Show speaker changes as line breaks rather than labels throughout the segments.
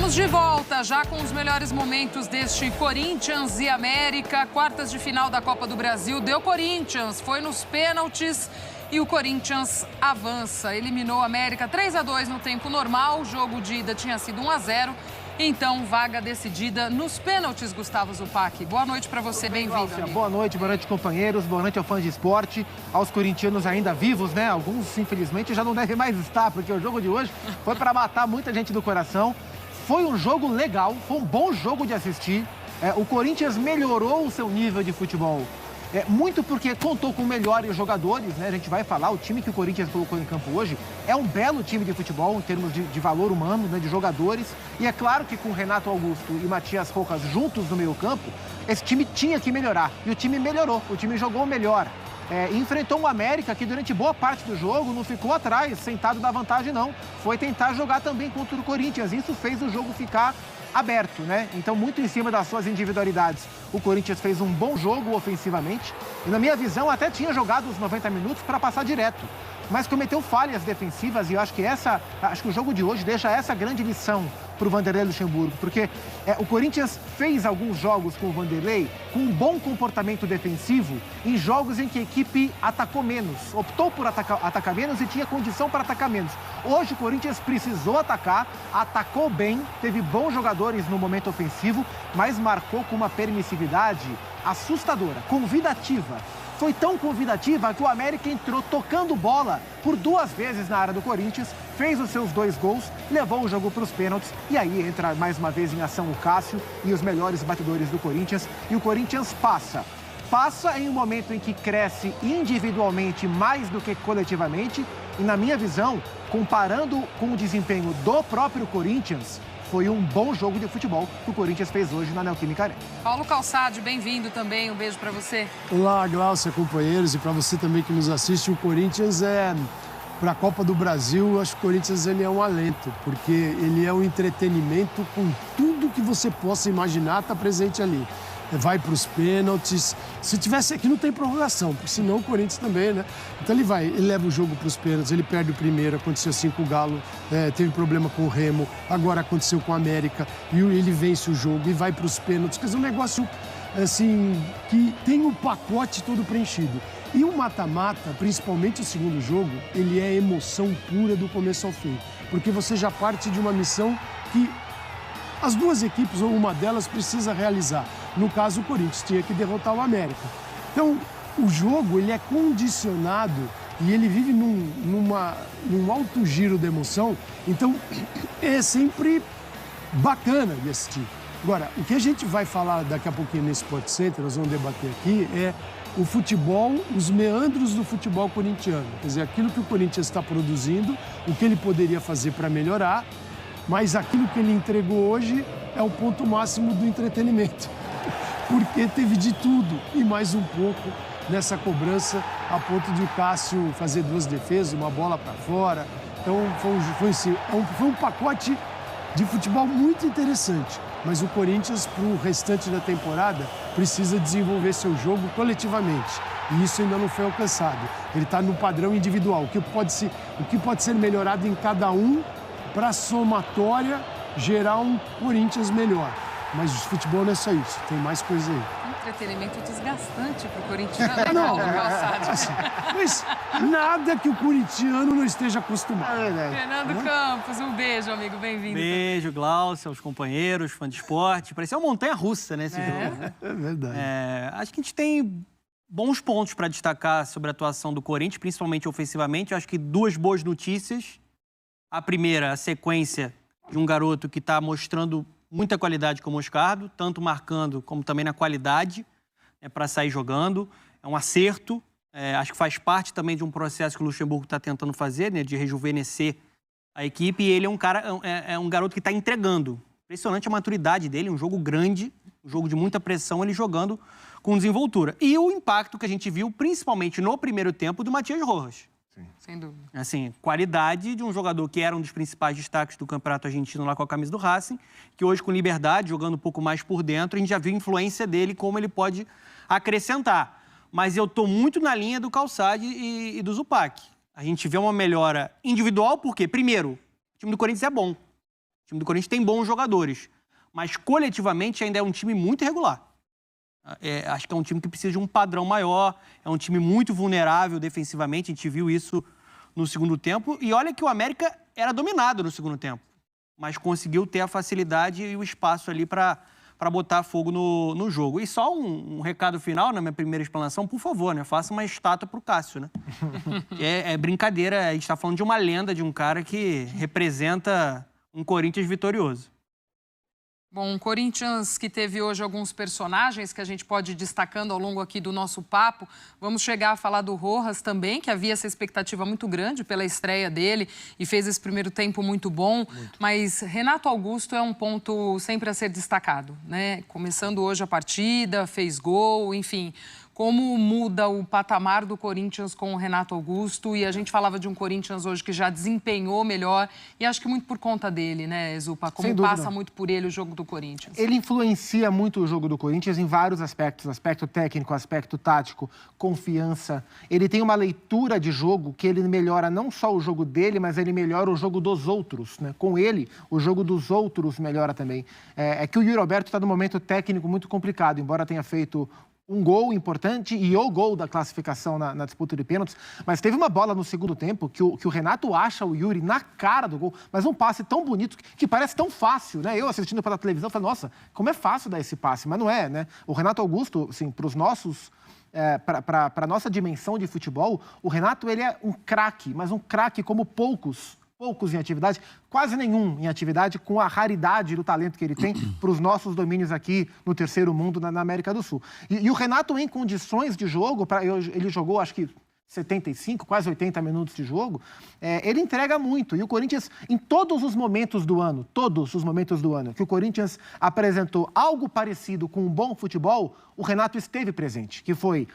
Estamos de volta, já com os melhores momentos deste Corinthians e América. Quartas de final da Copa do Brasil, deu Corinthians, foi nos pênaltis e o Corinthians avança. Eliminou a América 3-2 no tempo normal, o jogo de ida tinha sido 1-0. Então, vaga decidida nos pênaltis, Gustavo Zupac. Boa noite para você, bem-vindo.
Boa noite, companheiros, boa noite ao fã de esporte, aos corintianos ainda vivos, né? Alguns, infelizmente, já não devem mais estar, porque o jogo de hoje foi para matar muita gente do coração. Foi um jogo legal, foi um bom jogo de assistir. O Corinthians melhorou o seu nível de futebol. Muito porque contou com melhores jogadores, né? A gente vai falar, o time que o Corinthians colocou em campo hoje é um belo time de futebol em termos de valor humano, né? De jogadores. E é claro que com Renato Augusto e Matias Rojas juntos no meio campo, esse time tinha que melhorar. E o time melhorou, o time jogou melhor. Enfrentou o América, que durante boa parte do jogo não ficou atrás, sentado da vantagem, não. Foi tentar jogar também contra o Corinthians. Isso fez o jogo ficar aberto, né? Então, muito em cima das suas individualidades. O Corinthians fez um bom jogo ofensivamente. E, na minha visão, até tinha jogado os 90 minutos para passar direto. Mas cometeu falhas defensivas e eu acho que o jogo de hoje deixa essa grande lição para o Vanderlei Luxemburgo. Porque o Corinthians fez alguns jogos com o Vanderlei com um bom comportamento defensivo em jogos em que a equipe atacou menos. Optou por atacar menos e tinha condição para atacar menos. Hoje o Corinthians precisou atacar, atacou bem, teve bons jogadores no momento ofensivo, mas marcou com uma permissividade assustadora, convidativa. Foi tão convidativa que o América entrou tocando bola por 2 vezes na área do Corinthians, fez os seus 2 gols, levou o jogo para os pênaltis e aí entra mais uma vez em ação o Cássio e os melhores batedores do Corinthians e o Corinthians passa. Passa em um momento em que cresce individualmente mais do que coletivamente e, na minha visão, comparando com o desempenho do próprio Corinthians, foi um bom jogo de futebol que o Corinthians fez hoje na Neoquímica Arena.
Paulo Calçade, bem-vindo também. Um beijo para você.
Olá, Glaucia, companheiros, e para você também que nos assiste. O Corinthians para a Copa do Brasil, eu acho que o Corinthians ele é um alento, porque ele é um entretenimento com tudo que você possa imaginar está presente ali. Vai para os pênaltis. Se tivesse aqui, não tem prorrogação, porque senão o Corinthians também, né? Então ele leva o jogo para os pênaltis, ele perde o primeiro, aconteceu assim com o Galo, teve problema com o Remo, agora aconteceu com o América, e ele vence o jogo e vai para os pênaltis. Quer dizer, um negócio, assim, que tem o pacote todo preenchido. E o mata-mata, principalmente o segundo jogo, ele é emoção pura do começo ao fim, porque você já parte de uma missão que as duas equipes, ou uma delas, precisa realizar. No caso, o Corinthians tinha que derrotar o América. Então, o jogo ele é condicionado e ele vive num alto giro de emoção. Então, é sempre bacana de assistir. Agora, o que a gente vai falar daqui a pouquinho no Sport Center, nós vamos debater aqui, é o futebol, os meandros do futebol corintiano. Quer dizer, aquilo que o Corinthians está produzindo, o que ele poderia fazer para melhorar, mas aquilo que ele entregou hoje é o ponto máximo do entretenimento. Porque teve de tudo e mais um pouco nessa cobrança, a ponto de o Cássio fazer 2 defesas, uma bola para fora. Então foi um pacote de futebol muito interessante. Mas o Corinthians, para o restante da temporada, precisa desenvolver seu jogo coletivamente. E isso ainda não foi alcançado. Ele está no padrão individual. O que pode ser melhorado em cada um para a somatória gerar um Corinthians melhor. Mas o futebol não é só isso, tem mais coisa aí.
Entretenimento desgastante para o corintiano,
não, assim, mas nada que o corintiano não esteja acostumado.
Fernando Campos, um beijo, amigo, bem-vindo.
Beijo, Glaucia, aos companheiros, fã de esporte. Parecia uma montanha-russa, né, esse jogo, né?
É verdade.
Acho que a gente tem bons pontos para destacar sobre a atuação do Corinthians, principalmente ofensivamente. Acho que 2 boas notícias. A primeira, a sequência de um garoto que está mostrando muita qualidade como o Moscardo, tanto marcando como também na qualidade, para sair jogando. É um acerto. Acho que faz parte também de um processo que o Luxemburgo está tentando fazer, né, de rejuvenescer a equipe. E ele é um garoto que está entregando. Impressionante a maturidade dele, um jogo grande, um jogo de muita pressão, ele jogando com desenvoltura. E o impacto que a gente viu, principalmente no primeiro tempo, do Matias Rojas.
Sim. Sem dúvida.
Assim, qualidade de um jogador que era um dos principais destaques do Campeonato Argentino lá com a camisa do Racing, que hoje com liberdade, jogando um pouco mais por dentro, a gente já viu a influência dele, como ele pode acrescentar. Mas eu estou muito na linha do Calçade e do Zupac. A gente vê uma melhora individual, porque, primeiro, o time do Corinthians é bom. O time do Corinthians tem bons jogadores, mas coletivamente ainda é um time muito irregular. Acho que é um time que precisa de um padrão maior, é um time muito vulnerável defensivamente, a gente viu isso no segundo tempo. E olha que o América era dominado no segundo tempo, mas conseguiu ter a facilidade e o espaço ali para botar fogo no jogo. E só um recado final, na minha primeira explanação, por favor, né? Faça uma estátua pro Cássio, né? É brincadeira, a gente está falando de uma lenda, de um cara que representa um Corinthians vitorioso.
Bom, o Corinthians que teve hoje alguns personagens que a gente pode ir destacando ao longo aqui do nosso papo. Vamos chegar a falar do Rojas também, que havia essa expectativa muito grande pela estreia dele e fez esse primeiro tempo muito bom. Mas Renato Augusto é um ponto sempre a ser destacado, né? Começando hoje a partida, fez gol, enfim... Como muda o patamar do Corinthians com o Renato Augusto. E a gente falava de um Corinthians hoje que já desempenhou melhor. E acho que muito por conta dele, né, Zupa? Como passa muito por ele o jogo do Corinthians.
Ele influencia muito o jogo do Corinthians em vários aspectos. Aspecto técnico, aspecto tático, confiança. Ele tem uma leitura de jogo que ele melhora não só o jogo dele, mas ele melhora o jogo dos outros, né? Com ele, o jogo dos outros melhora também. É que o Yuri Alberto está num momento técnico muito complicado, embora tenha feito um gol importante e o gol da classificação na disputa de pênaltis. Mas teve uma bola no segundo tempo que o Renato acha o Yuri na cara do gol, mas um passe tão bonito que parece tão fácil, né? Eu assistindo pela televisão falei, nossa, como é fácil dar esse passe, mas não é, né? O Renato Augusto, assim, para os nossos... para a nossa dimensão de futebol, o Renato ele é um craque, mas um craque como poucos em atividade, quase nenhum em atividade, com a raridade do talento que ele tem para os nossos domínios aqui no terceiro mundo, na América do Sul. E o Renato, em condições de jogo, ele jogou, acho que 75, quase 80 minutos de jogo, ele entrega muito. E o Corinthians, em todos os momentos do ano, que o Corinthians apresentou algo parecido com um bom futebol, o Renato esteve presente, que foi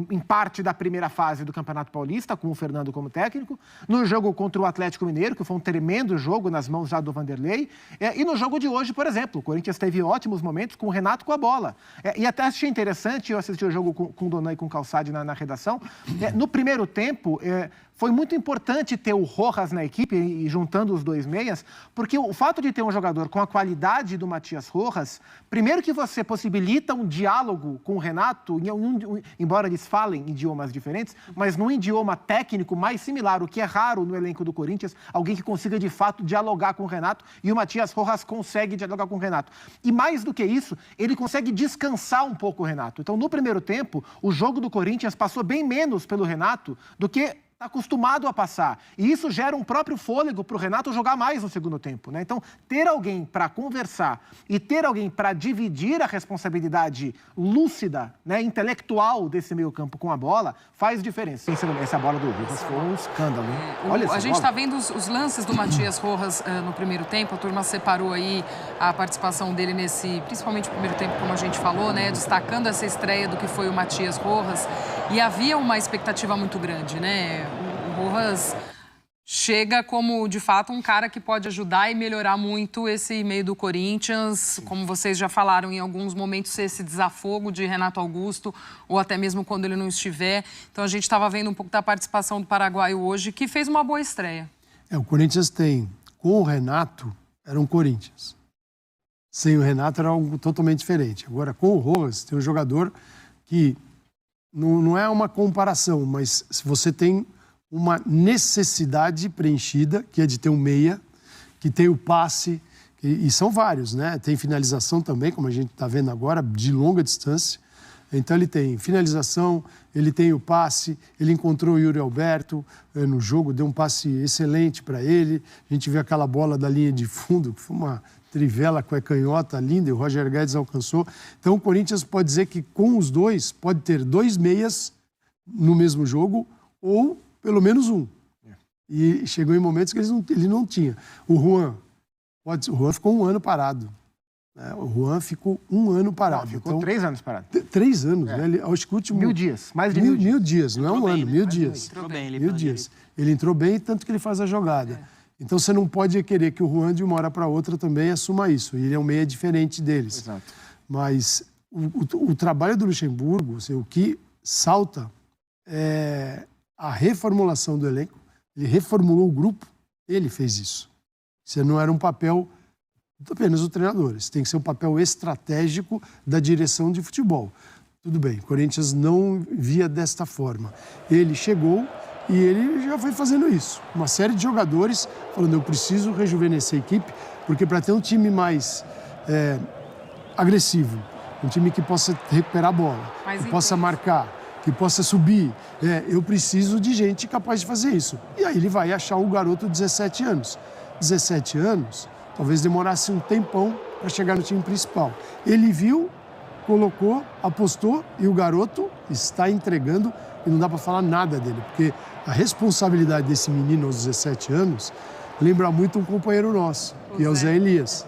em parte da primeira fase do Campeonato Paulista, com o Fernando como técnico, no jogo contra o Atlético Mineiro, que foi um tremendo jogo nas mãos já do Vanderlei, e no jogo de hoje, por exemplo, o Corinthians teve ótimos momentos com o Renato com a bola. E até achei interessante, eu assisti o jogo com o Donan e com o Calçade na redação, no primeiro tempo... Foi muito importante ter o Rojas na equipe, e juntando os dois meias, porque o fato de ter um jogador com a qualidade do Matias Rojas, primeiro que você possibilita um diálogo com o Renato, embora eles falem idiomas diferentes, mas num idioma técnico mais similar, o que é raro no elenco do Corinthians, alguém que consiga de fato dialogar com o Renato, e o Matias Rojas consegue dialogar com o Renato. E mais do que isso, ele consegue descansar um pouco o Renato. Então, no primeiro tempo, o jogo do Corinthians passou bem menos pelo Renato do que está acostumado a passar. E isso gera um próprio fôlego para o Renato jogar mais no segundo tempo, né? Então, ter alguém para conversar e ter alguém para dividir a responsabilidade lúcida, né, intelectual desse meio-campo com a bola, faz diferença. Essa bola do Rojas foi um escândalo, hein? Olha essa bola.
A gente está vendo os lances do Matias Rojas no primeiro tempo. A turma separou aí a participação dele principalmente no primeiro tempo, como a gente falou, né? Destacando essa estreia do que foi o Matias Rojas. E havia uma expectativa muito grande, né? O Rojas chega como, de fato, um cara que pode ajudar e melhorar muito esse meio do Corinthians. Como vocês já falaram, em alguns momentos, esse desafogo de Renato Augusto, ou até mesmo quando ele não estiver. Então, a gente estava vendo um pouco da participação do paraguaio hoje, que fez uma boa estreia.
O Corinthians tem, com o Renato, era um Corinthians. Sem o Renato, era algo totalmente diferente. Agora, com o Rojas, tem um jogador que não é uma comparação, mas se você tem uma necessidade preenchida, que é de ter um meia, que tem o passe, e são vários, né? Tem finalização também, como a gente está vendo agora, de longa distância. Então ele tem finalização, ele tem o passe, ele encontrou o Yuri Alberto no jogo, deu um passe excelente para ele. A gente viu aquela bola da linha de fundo, que foi uma trivela com a canhota linda, e o Roger Guedes alcançou. Então o Corinthians pode dizer que com os dois, pode ter dois meias no mesmo jogo, ou pelo menos um. E chegou em momentos que ele não tinha. O Juan ficou um ano parado. Né? O Juan ficou um ano parado.
Não, ficou 3 anos parado.
3 anos, né? Ele, acho que o último...
1000 dias, mais de 1000 dias.
1000 dias, não é um ano, 1000 dias.
Entrou bem,
1000 dias. Ele entrou bem, tanto que ele faz a jogada. Então você não pode querer que o Juan, de uma hora para outra, também assuma isso. E ele é um meia diferente deles.
Exato.
Mas o trabalho do Luxemburgo, assim, o que salta é a reformulação do elenco. Ele reformulou o grupo, ele fez isso. Isso não era um papel apenas o treinador. Esse tem que ser um papel estratégico da direção de futebol. Tudo bem, o Corinthians não via desta forma. Ele chegou e ele já foi fazendo isso. Uma série de jogadores falando, eu preciso rejuvenescer a equipe, porque para ter um time mais agressivo, um time que possa recuperar a bola, que possa marcar, que possa subir, eu preciso de gente capaz de fazer isso. E aí ele vai achar o garoto de 17 anos. 17 anos, talvez demorasse um tempão para chegar no time principal. Ele viu, colocou, apostou e o garoto está entregando e não dá para falar nada dele, porque a responsabilidade desse menino aos 17 anos lembra muito um companheiro nosso, que é o Zé Elias,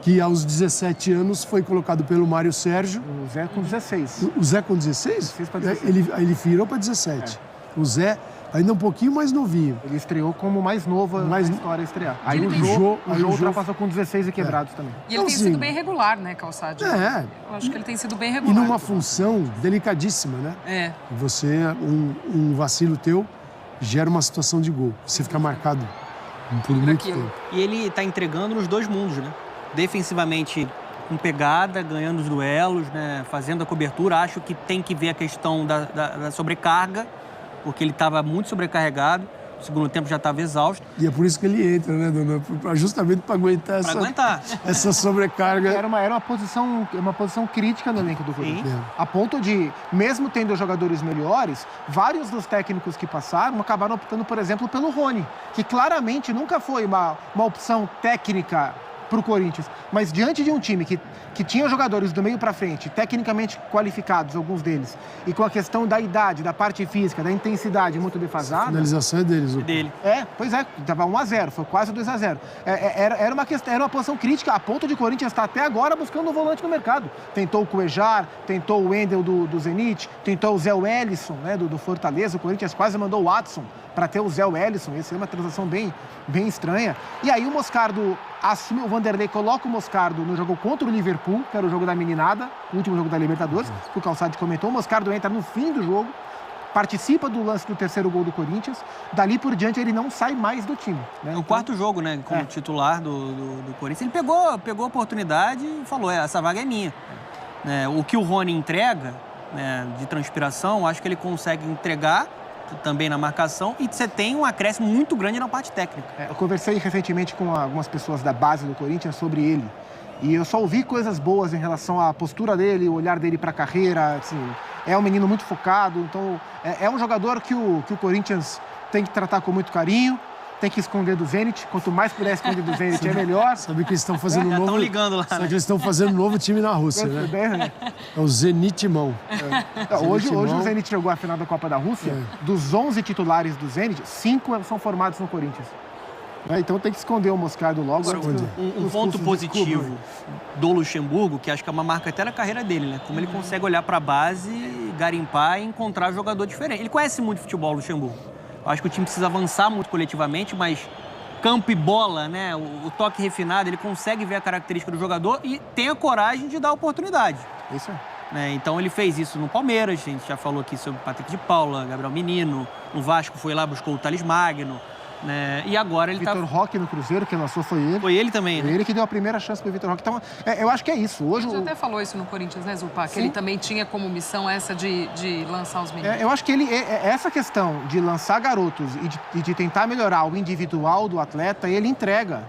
que aos 17 anos foi colocado pelo Mário Sérgio.
O Zé com 16.
O Zé com 16?
16 para 17.
Ele virou para 17. O Zé ainda um pouquinho mais novinho.
Ele estreou como mais novo na história a estrear. Aí o Jô ultrapassou com 16 e quebrados também.
E ele tem sido bem regular, né, Calçade? Eu acho que ele tem sido bem regular.
E numa função delicadíssima, né? Você, um vacilo teu, gera uma situação de gol. Você fica marcado por muito tempo.
E ele está entregando nos dois mundos, né? Defensivamente com pegada, ganhando os duelos, né? Fazendo a cobertura. Acho que tem que ver a questão da sobrecarga, porque ele estava muito sobrecarregado. No segundo tempo já estava exausto.
E é por isso que ele entra, né, Dona? Justamente para aguentar essa sobrecarga.
Era uma posição crítica no elenco do Corinthians. A ponto de, mesmo tendo jogadores melhores, vários dos técnicos que passaram acabaram optando, por exemplo, pelo Rony, que claramente nunca foi uma opção técnica para o Corinthians, mas diante de um time que tinha jogadores do meio para frente, tecnicamente qualificados, alguns deles, e com a questão da idade, da parte física, da intensidade muito defasada...
A finalização é deles.
Dele.
Pois é, estava 1-0, foi quase 2-0. Era uma posição crítica, a ponto de o Corinthians estar até agora buscando um volante no mercado. Tentou o Cuejar, tentou o Wendel do Zenit, tentou o Zé Wellison, né, do Fortaleza, o Corinthians quase mandou o Watson para ter o Zé Wellison, essa é uma transação bem estranha. E aí o Moscardo assume, o Vanderlei coloca o Moscardo no jogo contra o Liverpool, que era o jogo da meninada, o último jogo da Libertadores, que o Calçade comentou. O Moscardo entra no fim do jogo, participa do lance do terceiro gol do Corinthians, dali por diante ele não sai mais do time. Né?
O quarto jogo, né, como titular do Corinthians, ele pegou a oportunidade e falou, essa vaga é minha. O que o Rony entrega, né, de transpiração, acho que ele consegue entregar também na marcação, e você tem um acréscimo muito grande na parte técnica.
Eu conversei recentemente com algumas pessoas da base do Corinthians sobre ele, e eu só ouvi coisas boas em relação à postura dele, o olhar dele para a carreira, assim, é um menino muito focado, então é um jogador que o Corinthians tem que tratar com muito carinho, tem que esconder do Zenit, quanto mais puder esconder do Zenit é melhor.
Sabe que eles estão fazendo um
novo...
estão
ligando lá,
Sabe que eles estão fazendo um novo time na Rússia, né? É o Zenit-Mão.
Hoje o Zenit chegou à final da Copa da Rússia. Dos 11 titulares do Zenit, 5 são formados no Corinthians. Então tem que esconder o Moscardo logo.
Um ponto positivo do Luxemburgo, que acho que é uma marca até na carreira dele, né? Como ele consegue olhar para a base, garimpar e encontrar jogador diferente. Ele conhece muito futebol, Luxemburgo. Acho que o time precisa avançar muito coletivamente, mas campo e bola, né? O toque refinado, ele consegue ver a característica do jogador e tem a coragem de dar oportunidade.
Isso
Então ele fez isso no Palmeiras, a gente já falou aqui sobre Patrick de Paula, Gabriel Menino, no Vasco foi lá, buscou o Thales Magno, né? E agora ele
Vitor Roque no Cruzeiro, quem lançou foi ele.
Foi ele também, né?
Ele que deu a primeira chance pro Vitor Roque. Então, eu acho que é isso. Hoje
Você até falou isso no Corinthians, né, Zupá? Que ele também tinha como missão essa de lançar os meninos.
Eu acho que essa questão de lançar garotos e de tentar melhorar o individual do atleta, ele entrega.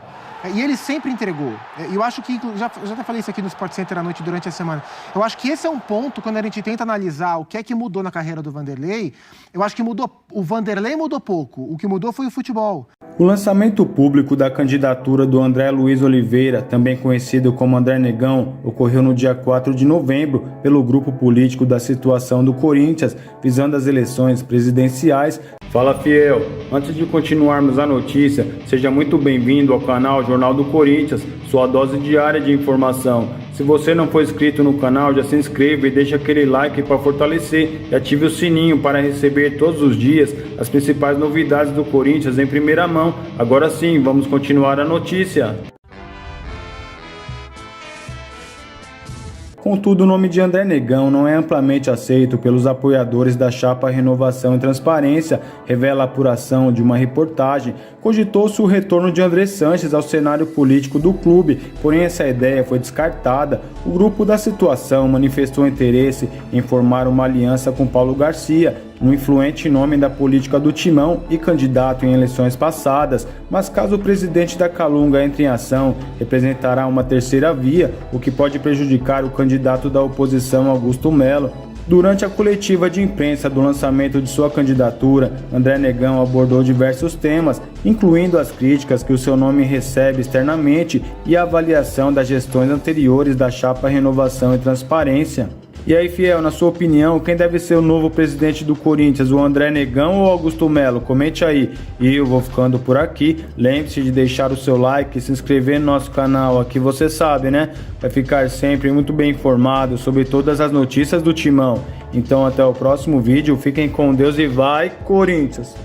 E ele sempre entregou. Eu acho que, já até falei isso aqui no Sport Center à noite durante a semana, eu acho que esse é um ponto, quando a gente tenta analisar o que é que mudou na carreira do Vanderlei, eu acho que o Vanderlei mudou pouco, o que mudou foi o futebol.
O lançamento público da candidatura do André Luiz Oliveira, também conhecido como André Negão, ocorreu no dia 4 de novembro pelo grupo político da Situação do Corinthians, visando as eleições presidenciais. Fala, fiel! Antes de continuarmos a notícia, seja muito bem-vindo ao canal Jornal do Corinthians, sua dose diária de informação. Se você não for inscrito no canal, já se inscreva e deixa aquele like para fortalecer e ative o sininho para receber todos os dias as principais novidades do Corinthians em primeira mão. Agora sim, vamos continuar a notícia. Com Contudo, o nome de André Negão não é amplamente aceito pelos apoiadores da chapa Renovação e Transparência, revela a apuração de uma reportagem. Cogitou-se o retorno de André Sanches ao cenário político do clube, porém essa ideia foi descartada. O grupo da situação manifestou interesse em formar uma aliança com Paulo Garcia, um influente nome da política do Timão e candidato em eleições passadas, mas caso o presidente da Calunga entre em ação, representará uma terceira via, o que pode prejudicar o candidato da oposição Augusto Melo. Durante a coletiva de imprensa do lançamento de sua candidatura, André Negão abordou diversos temas, incluindo as críticas que o seu nome recebe externamente e a avaliação das gestões anteriores da chapa Renovação e Transparência. E aí, Fiel, na sua opinião, quem deve ser o novo presidente do Corinthians, o André Negão ou Augusto Melo? Comente aí. E eu vou ficando por aqui. Lembre-se de deixar o seu like e se inscrever no nosso canal. Aqui você sabe, né? Vai ficar sempre muito bem informado sobre todas as notícias do Timão. Então até o próximo vídeo. Fiquem com Deus e vai, Corinthians!